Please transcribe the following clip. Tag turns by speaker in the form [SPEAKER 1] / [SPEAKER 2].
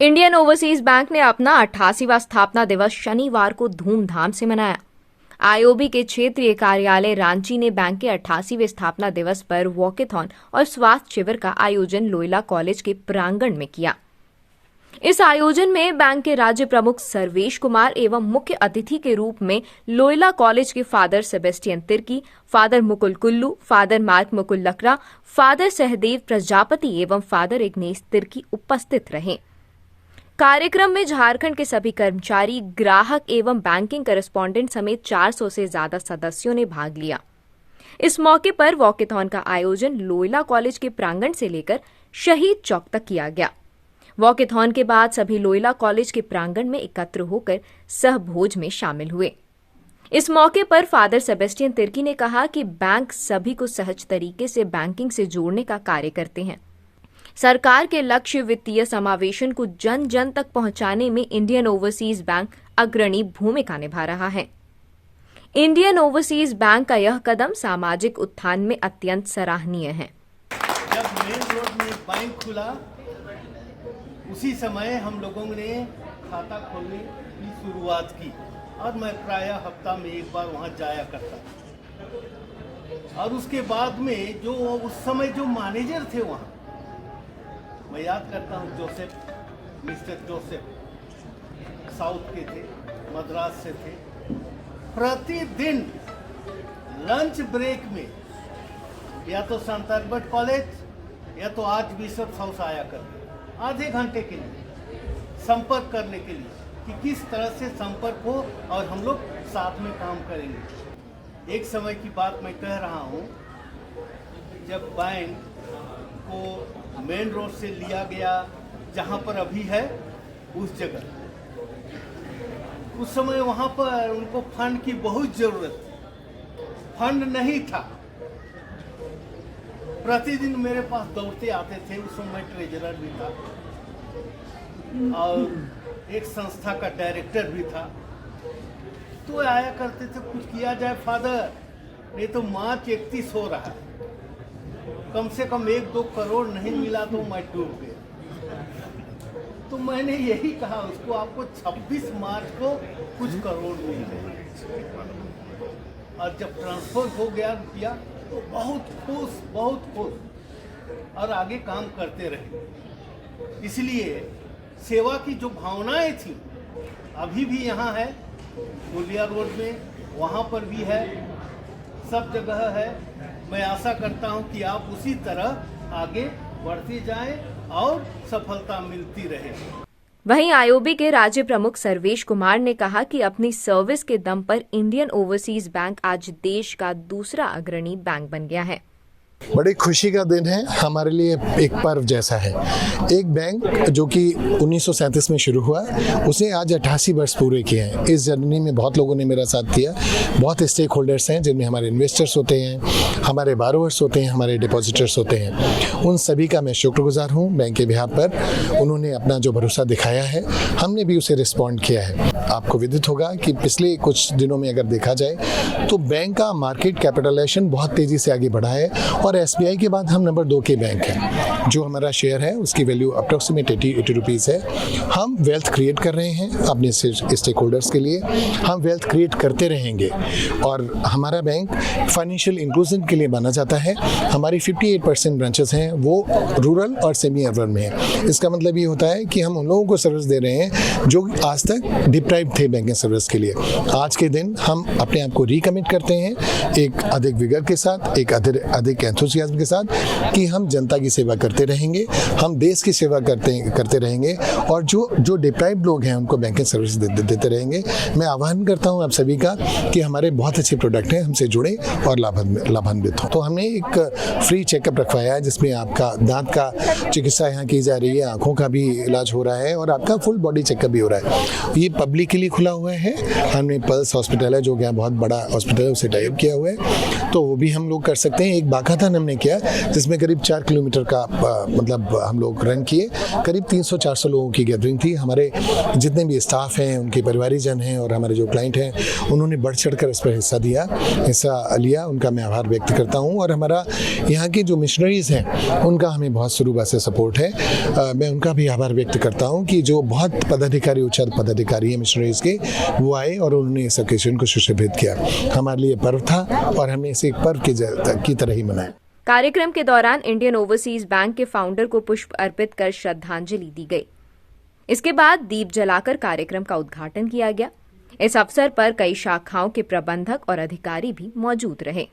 [SPEAKER 1] Indian overseas bank ने अपना 88वां स्थापना दिवस शनिवार को धूमधाम से मनाया। आईओबी के क्षेत्रीय कार्यालय रांची ने बैंक के 88वें स्थापना दिवस पर वॉकेथॉन और स्वास्थ्य शिविर का आयोजन लोयला कॉलेज के प्रांगण में किया। इस आयोजन में बैंक के राज्य प्रमुख सर्वेश कुमार एवं मुख्य अतिथि के रूप में लोयला कॉलेज के father Sebastian Tirkey, father Mukul Kullu, father Mark Mukul Lakra, father Sahdev Prajapati एवं फादर इग्नेस तिर्की उपस्थित रहे। कार्यक्रम में झारखंड के सभी कर्मचारी, ग्राहक एवं बैंकिंग करेस्पॉन्डेंट समेत 400 से ज्यादा सदस्यों ने भाग लिया। इस मौके पर वॉकेथॉन का आयोजन लोयला कॉलेज के प्रांगण से लेकर शहीद चौक तक किया गया। वॉकेथॉन के बाद सभी लोयला कॉलेज के प्रांगण में एकत्र होकर सहभोज में शामिल हुए। इस मौके पर फादर सेबेस्टियन तिर्की ने कहा कि बैंक सभी को सहज तरीके से बैंकिंग से जोड़ने का कार्य करते हैं। सरकार के लक्ष्य वित्तीय समावेशन को जन जन तक पहुंचाने में इंडियन ओवरसीज बैंक अग्रणी भूमिका निभा रहा है। इंडियन ओवरसीज बैंक का यह कदम सामाजिक उत्थान में अत्यंत सराहनीय है।
[SPEAKER 2] जब मेन रोड में बैंक खुला उसी समय हम लोगों ने खाता खोलने की शुरुआत की और मैं प्रायः हफ्ता में एक बार वहां जाया करता। और उसके बाद में जो उस समय जो मैनेजर थे वहाँ, मैं याद करता हूँ जोसेफ, मिस्टर जोसेफ साउथ के थे, मद्रास से थे। प्रतिदिन लंच ब्रेक में या तो संत अल्बर्ट कॉलेज या तो आज बिशप हाउस आया करते आधे घंटे के लिए संपर्क करने के लिए कि किस तरह से संपर्क हो और हम लोग साथ में काम करेंगे। एक समय की बात मैं कह रहा हूँ, जब बैंक को मेन रोड से लिया गया जहाँ पर अभी है उस जगह, उस समय वहाँ पर उनको फंड की बहुत जरूरत थी, फंड नहीं था। प्रतिदिन मेरे पास दौड़ते आते थे। उस समय ट्रेजरर भी था और एक संस्था का डायरेक्टर भी था। तो आया करते थे, कुछ किया जाए फादर, नहीं तो मार्च 31 हो रहा है, कम से कम 1-2 करोड़ नहीं मिला तो मैं डूब गया। तो मैंने यही कहा उसको, आपको 26 मार्च को कुछ करोड़ मिल गए। और जब ट्रांसफर हो गया रुपया तो बहुत खुश और आगे काम करते रहे। इसलिए सेवा की जो भावनाएं थी अभी भी यहाँ है, गोलिया रोड में, वहाँ पर भी है, सब जगह है। मैं आशा करता हूं कि आप उसी तरह आगे बढ़ते जाएं और सफलता मिलती रहे।
[SPEAKER 1] वहीं आईओबी के राज्य प्रमुख सर्वेश कुमार ने कहा कि अपनी सर्विस के दम पर इंडियन ओवरसीज बैंक आज देश का दूसरा अग्रणी बैंक बन गया है।
[SPEAKER 3] बड़ी खुशी का दिन है, हमारे लिए एक पर्व जैसा है। एक बैंक जो कि 1937 में शुरू हुआ, उसने आज 88 वर्ष पूरे किए हैं। इस जर्नी में बहुत लोगों ने मेरा साथ किया, बहुत स्टेक होल्डर्स हैं जिनमें हमारे इन्वेस्टर्स होते हैं, हमारे बारोवर्स होते हैं, हमारे डिपॉजिटर्स होते हैं। उन सभी का मैं शुक्रगुजार हूँ। बैंक के बिहाफ पर उन्होंने अपना जो भरोसा दिखाया है, हमने भी उसे रिस्पॉन्ड किया है। आपको विदित होगा कि पिछले कुछ दिनों में अगर देखा जाए तो बैंक का मार्केट कैपिटलाइजेशन बहुत तेज़ी से आगे बढ़ा है और एसबीआई के बाद हम नंबर 2 के बैंक हैं। जो हमारा शेयर है उसकी वैल्यू अप्रोक्सीमेट 80 रुपीज़ है। हम वेल्थ क्रिएट कर रहे हैं अपने स्टेक होल्डर्स के लिए, हम वेल्थ क्रिएट करते रहेंगे और हमारा बैंक फाइनेंशियल इंक्लूजन के लिए माना जाता है। हमारी 58% ब्रांचेस हैं वो रूरल और सेमी अर्बन में है। इसका मतलब ये होता है कि हम उन लोगों को सर्विस दे रहे हैं जो आज तक डिप्राइव्ड थे बैंकिंग सर्विस के लिए। आज के दिन हम अपने आप को रिकमिट करते हैं एक अधिक विगर के साथ, एक अधिक एंथुसियाज्म के साथ कि हम जनता की सेवा करते रहेंगे, हम देश की सेवा करते रहेंगे और जो डिप्राइव्ड लोग हैं उनको बैंकिंग सर्विस देते रहेंगे। मैं आह्वान करता हूं आप सभी का कि हमारे बहुत अच्छे प्रोडक्ट हैं, हमसे जुड़े और लाभान्वित हों। तो हमने एक फ्री चेकअप रखवाया है जिसमें आपका दांत का चिकित्सा यहाँ की जा रही है, आँखों का भी इलाज हो रहा है और आपका फुल बॉडी चेकअप भी हो रहा है। ये पब्लिक के लिए खुला हुआ है। हमने पल्स हॉस्पिटल है जो कि बहुत बड़ा हॉस्पिटल है, उसे टाइप किया हुआ है, तो वो भी हम लोग कर सकते हैं। एक बाकायदा मैराथन हमने किया जिसमें करीब 4 किलोमीटर का मतलब हम लोग रन किए। करीब 300-400 लोगों की गैदरिंग थी। हमारे जितने भी स्टाफ हैं, उनके परिवारीजन हैं और हमारे जो क्लाइंट हैं, उन्होंने बढ़ चढ़ कर इस पर हिस्सा लिया। उनका मैं आभार व्यक्त करता हूँ। और हमारा यहाँ के जो मिशनरीज़ हैं उनका हमें बहुत शुरू से सपोर्ट है। मैं उनका भी आभार व्यक्त करता हूँ कि जो बहुत पदाधिकारी, उच्च पदाधिकारी हैं मिशनरीज़ के, वो आए और उन्होंने इस ओकेजन को सुशोभित किया। हमारे लिए पर्व था और हमने इसे एक पर्व की तरह ही मनाया।
[SPEAKER 1] कार्यक्रम के दौरान इंडियन ओवरसीज बैंक के फाउंडर को पुष्प अर्पित कर श्रद्धांजलि दी गई। इसके बाद दीप जलाकर कार्यक्रम का उद्घाटन किया गया। इस अवसर पर कई शाखाओं के प्रबंधक और अधिकारी भी मौजूद रहे।